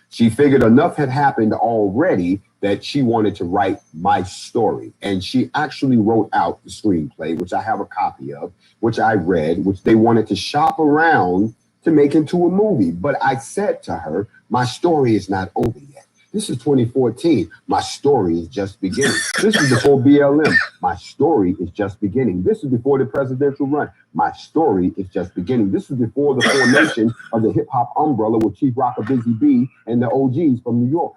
She figured enough had happened already that she wanted to write my story. And she actually wrote out the screenplay, which I have a copy of, which I read, which they wanted to shop around to make into a movie. But I said to her, my story is not over yet. This is 2014. My story is just beginning. This is before BLM. My story is just beginning. This is before the presidential run. My story is just beginning. This is before the formation of the hip hop umbrella with Chief Rocker Busy B and the OGs from New York.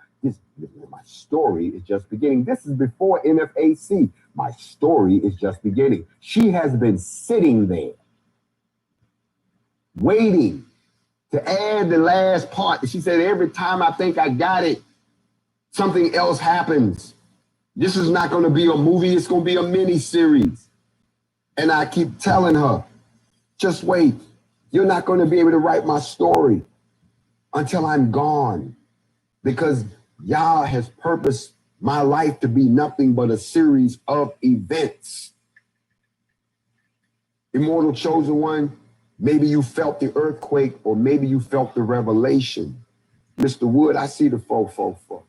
My story is just beginning. This is before NFAC. My story is just beginning. She has been sitting there waiting to add the last part. She said, every time I think I got it, something else happens. This is not going to be a movie. It's going to be a mini series. And I keep telling her, just wait. You're not going to be able to write my story until I'm gone, because Yah has purposed my life to be nothing but a series of events. Immortal Chosen One, maybe you felt the earthquake, or maybe you felt the revelation. Mr. Wood, I see the 444.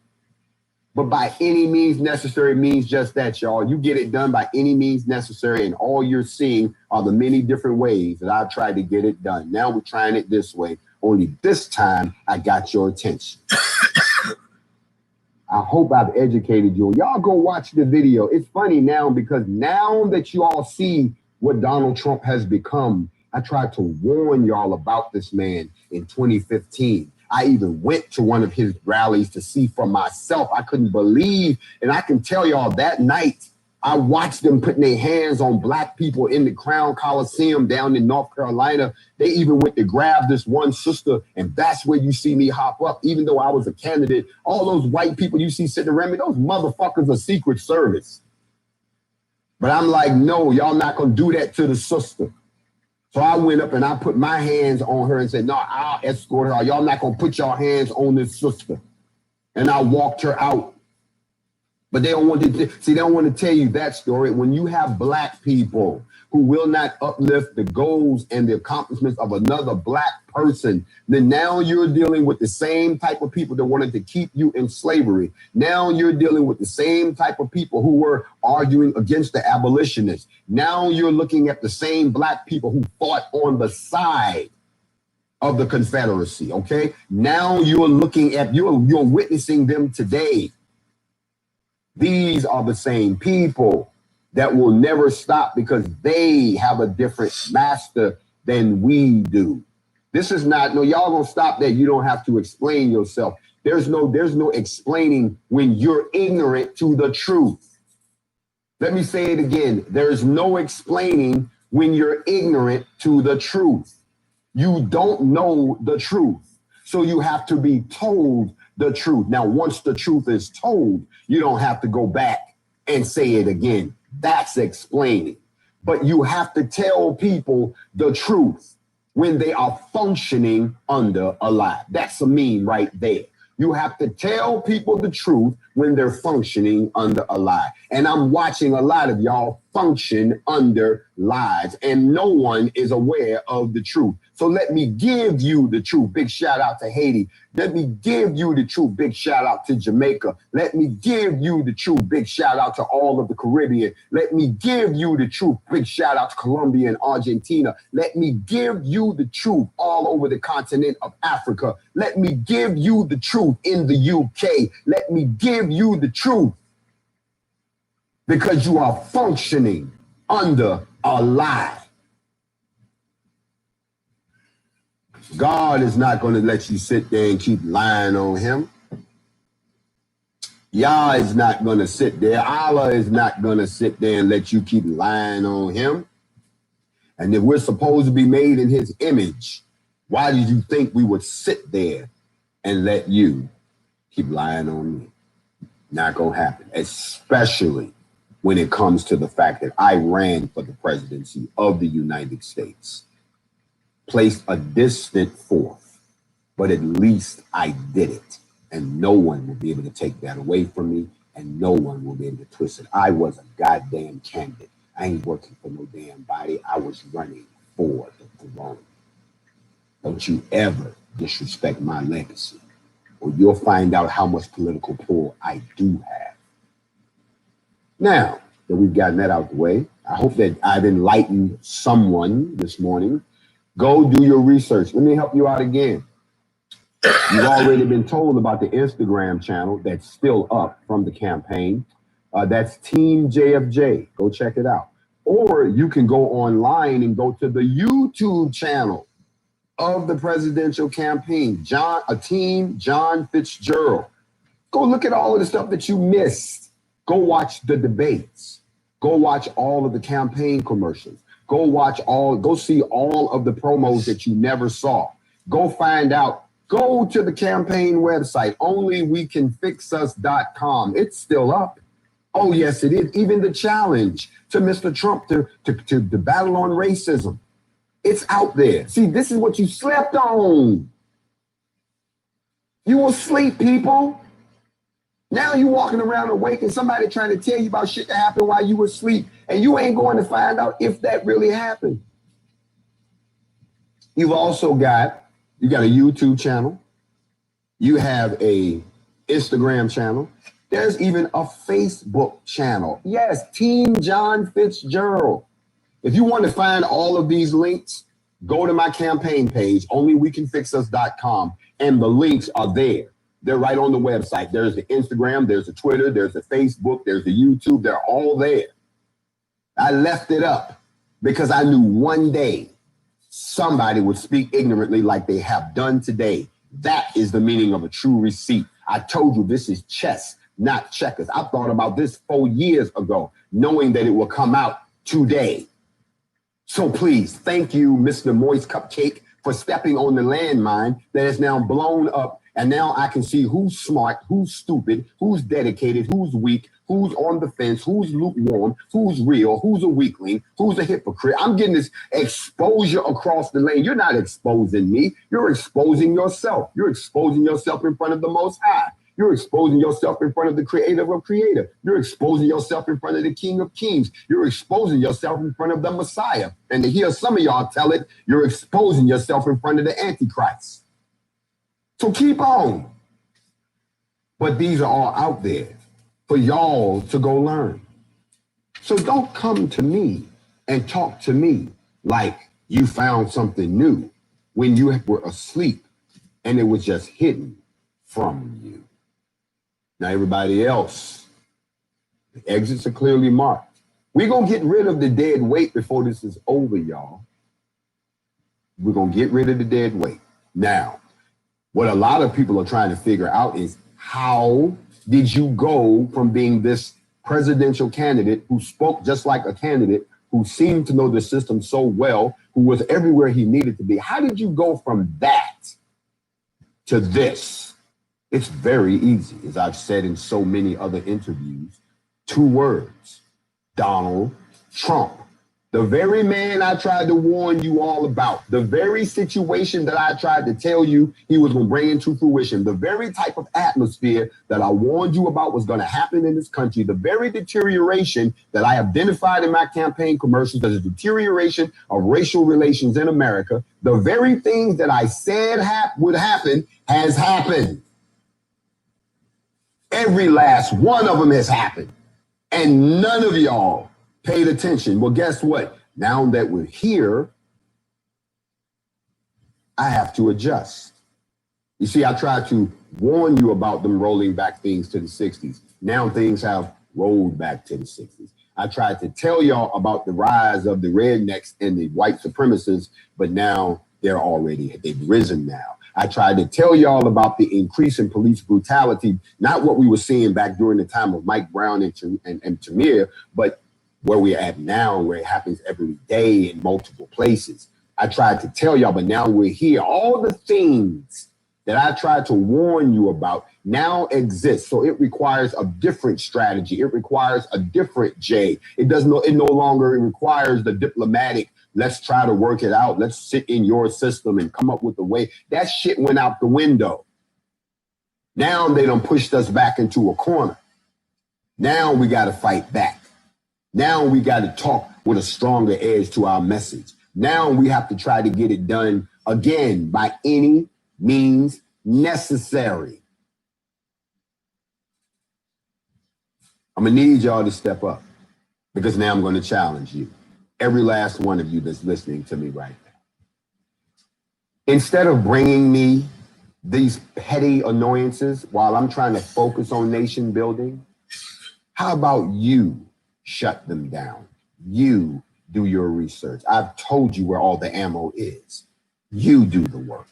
But by any means necessary means just that, y'all. You get it done by any means necessary, and all you're seeing are the many different ways that I've tried to get it done. Now we're trying it this way. Only this time I got your attention. I hope I've educated you. Y'all go watch the video. It's funny now, because now that you all see what Donald Trump has become, I tried to warn y'all about this man in 2015. I even went to one of his rallies to see for myself. I couldn't believe, and I can tell y'all that night, I watched them putting their hands on black people in the Crown Coliseum down in North Carolina. They even went to grab this one sister, and that's where you see me hop up, even though I was a candidate. All those white people you see sitting around me, those motherfuckers are Secret Service. But I'm like, no, y'all not going to do that to the sister. So I went up and I put my hands on her and said, no, I'll escort her. Y'all not going to put your hands on this sister. And I walked her out. But they don't want to see, they don't want to tell you that story. When you have black people who will not uplift the goals and the accomplishments of another black person, then now you're dealing with the same type of people that wanted to keep you in slavery. Now you're dealing with the same type of people who were arguing against the abolitionists. Now you're looking at the same black people who fought on the side of the Confederacy, okay? Now you're looking at, you're witnessing them today. These are the same people that will never stop because they have a different master than we do. This is not, no, y'all gonna stop that. You don't have to explain yourself. There's no explaining when you're ignorant to the truth. Let me say it again. There's no explaining when you're ignorant to the truth. You don't know the truth, so you have to be told the truth. Now, once the truth is told, you don't have to go back and say it again. That's explaining. But you have to tell people the truth when they are functioning under a lie. That's a meme right there. You have to tell people the truth when they're functioning under a lie. And I'm watching a lot of y'all function under lies, and no one is aware of the truth. So let me give you the truth. Big shout out to Haiti. Let me give you the truth. Big shout out to Jamaica. Let me give you the truth. Big shout out to all of the Caribbean. Let me give you the truth. Big shout out to Colombia and Argentina. Let me give you the truth all over the continent of Africa. Let me give you the truth in the UK. Let me give you the truth because you are functioning under a lie. God is not going to let you sit there and keep lying on him. Yah is not going to sit there. Allah is not going to sit there and let you keep lying on him. And if we're supposed to be made in his image, why did you think we would sit there and let you keep lying on me? Not going to happen, especially when it comes to the fact that I ran for the presidency of the United States. Placed a distant fourth, but at least I did it. And no one will be able to take that away from me, and no one will be able to twist it. I was a goddamn candidate. I ain't working for no damn body. I was running for the throne. Don't you ever disrespect my legacy, or you'll find out how much political pull I do have. Now that we've gotten that out the way, I hope that I've enlightened someone this morning. Go do your research. Let me help you out again. You've already been told about the Instagram channel that's still up from the campaign. That's Team JFJ. Go check it out. Or you can go online and go to the YouTube channel of the presidential campaign, Team John Fitzgerald. Go look at all of the stuff that you missed. Go watch the debates. Go watch all of the campaign commercials. Go see all of the promos that you never saw. Go find out. Go to the campaign website, onlywecanfixus.com. It's still up. Oh, yes, it is. Even the challenge to Mr. Trump to battle on racism. It's out there. See, this is what you slept on. You were asleep, people. Now you walking around awake and somebody trying to tell you about shit that happened while you were asleep, and you ain't going to find out if that really happened. You've also got a YouTube channel. You have a Instagram channel. There's even a Facebook channel. Yes, Team John Fitzgerald. If you want to find all of these links, go to my campaign page, onlywecanfixus.com, and the links are there. They're right on the website. There's the Instagram, there's the Twitter, there's the Facebook, there's the YouTube. They're all there. I left it up because I knew one day somebody would speak ignorantly like they have done today. That is the meaning of a true receipt. I told you this is chess, not checkers. I thought about this 4 years ago, knowing that it will come out today. So please, thank you, Mr. Moist Cupcake, for stepping on the landmine that is now blown up. And now I can see who's smart, who's stupid, who's dedicated, who's weak, who's on the fence, who's lukewarm, who's real, who's a weakling, who's a hypocrite. I'm getting this exposure across the lane. You're not exposing me. You're exposing yourself. You're exposing yourself in front of the Most High. You're exposing yourself in front of the Creator of Creator. You're exposing yourself in front of the King of Kings. You're exposing yourself in front of the Messiah. And to hear some of y'all tell it, you're exposing yourself in front of the Antichrist. So keep on. But these are all out there for y'all to go learn. So don't come to me and talk to me like you found something new when you were asleep and it was just hidden from you. Now, everybody else, the exits are clearly marked. We're going to get rid of the dead weight before this is over, y'all. We're going to get rid of the dead weight. Now, what a lot of people are trying to figure out is, how did you go from being this presidential candidate who spoke just like a candidate, who seemed to know the system so well, who was everywhere he needed to be? How did you go from that to this? It's very easy. As I've said in so many other interviews, 2 words: Donald Trump. The very man I tried to warn you all about, the very situation that I tried to tell you he was going to bring into fruition, the very type of atmosphere that I warned you about was going to happen in this country, the very deterioration that I identified in my campaign commercials as a deterioration of racial relations in America, the very things that I said would happen has happened. Every last one of them has happened. And none of y'all paid attention. Well, guess what? Now that we're here, I have to adjust. You see, I tried to warn you about them rolling back things to the 60s. Now things have rolled back to the 60s. I tried to tell y'all about the rise of the rednecks and the white supremacists, but now they've risen now. I tried to tell y'all about the increase in police brutality, not what we were seeing back during the time of Mike Brown and Tamir, but where we're at now, where it happens every day in multiple places. I tried to tell y'all, but now we're here. All the things that I tried to warn you about now exist. So it requires a different strategy. It requires a different J. It no longer requires the diplomatic, let's try to work it out. Let's sit in your system and come up with a way. That shit went out the window. Now they done pushed us back into a corner. Now we got to fight back. Now we got to talk with a stronger edge to our message. Now we have to try to get it done again by any means necessary. I'm going to need y'all to step up because now I'm going to challenge you. Every last one of you that's listening to me right now. Instead of bringing me these petty annoyances while I'm trying to focus on nation building, how about you shut them down? You do your research. I've told you where all the ammo is. You do the work.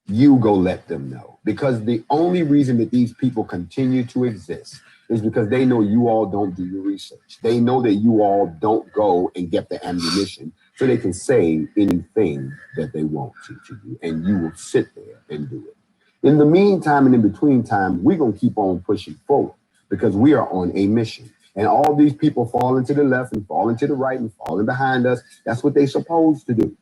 You go let them know. Because the only reason that these people continue to exist is because they know you all don't do your research. They know that you all don't go and get the ammunition so they can say anything that they want to you, and you will sit there and do it. In the meantime and in between time, we're going to keep on pushing forward because we are on a mission. And all these people falling to the left and falling to the right and falling behind us, that's what they're supposed to do.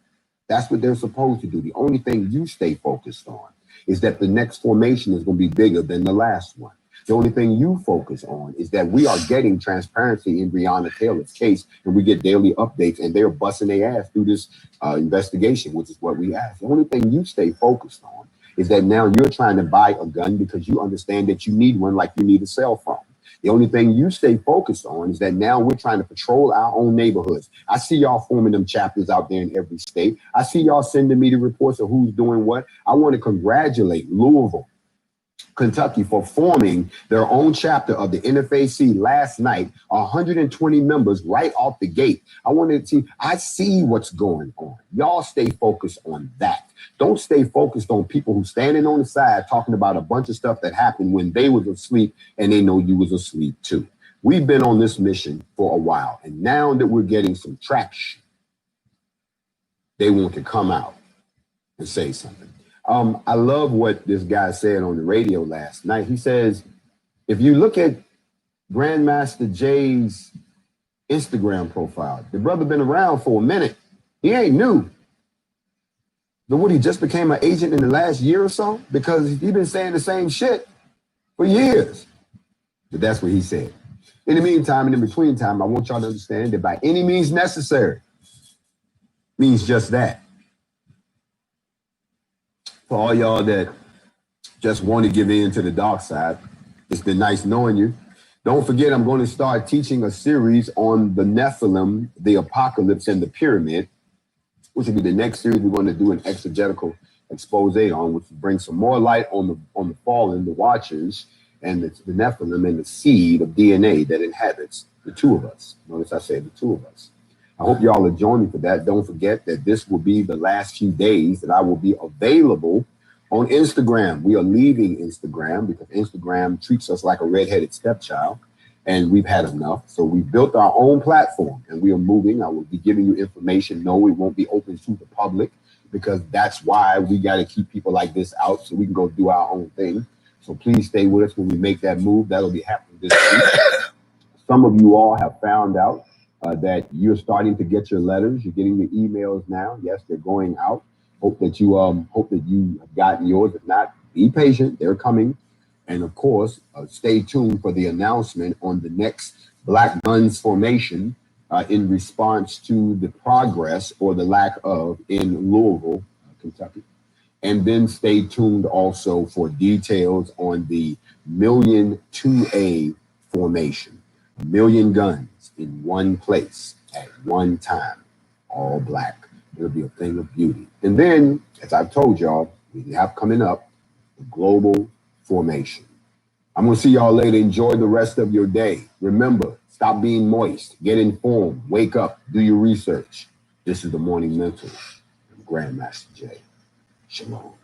That's what they're supposed to do. The only thing you stay focused on is that the next formation is going to be bigger than the last one. The only thing you focus on is that we are getting transparency in Breonna Taylor's case, and we get daily updates, and they're busting their ass through this investigation, which is what we ask. The only thing you stay focused on is that now you're trying to buy a gun because you understand that you need one like you need a cell phone. The only thing you stay focused on is that now we're trying to patrol our own neighborhoods. I see y'all forming them chapters out there in every state. I see y'all sending me the reports of who's doing what. I want to congratulate Louisville, Kentucky for forming their own chapter of the NFAC last night, 120 members right off the gate. I see what's going on. Y'all stay focused on that. Don't stay focused on people who standing on the side talking about a bunch of stuff that happened when they was asleep and they know you was asleep too. We've been on this mission for a while, and now that we're getting some traction, they want to come out and say something. I love what this guy said on the radio last night. He says, if you look at Grandmaster Jay's Instagram profile, the brother been around for a minute. He ain't new. But what, he just became an agent in the last year or so? Because he's been saying the same shit for years. But that's what he said. In the meantime and in between time, I want y'all to understand that by any means necessary means just that. For all y'all that just want to give in to the dark side, it's been nice knowing you. Don't forget, I'm going to start teaching a series on the Nephilim, the apocalypse, and the pyramid, which will be the next series we're going to do an exegetical expose on, which will bring some more light on the fallen, the watchers, and the Nephilim, and the seed of DNA that inhabits the two of us. Notice I said the two of us. I hope y'all will join me for that. Don't forget that this will be the last few days that I will be available on Instagram. We are leaving Instagram because Instagram treats us like a redheaded stepchild, and we've had enough. So we built our own platform, and we are moving. I will be giving you information. No, it won't be open to the public because that's why we got to keep people like this out so we can go do our own thing. So please stay with us when we make that move. That'll be happening this week. Some of you all have found out that you're starting to get your letters. You're getting your emails now. Yes, they're going out. Hope that you have gotten yours. If not, be patient. They're coming. And of course, stay tuned for the announcement on the next Black Guns formation in response to the progress or the lack of in Louisville, Kentucky. And then stay tuned also for details on the Million 2A formation. 1 million guns in one place at one time, all Black. It'll be a thing of beauty. And then, as I've told y'all, we have coming up the global formation. I'm going to see y'all later. Enjoy the rest of your day. Remember, Stop being moist. Get informed. Wake up. Do your research. This is the Morning Mental. I'm Grandmaster Jay. Shalom.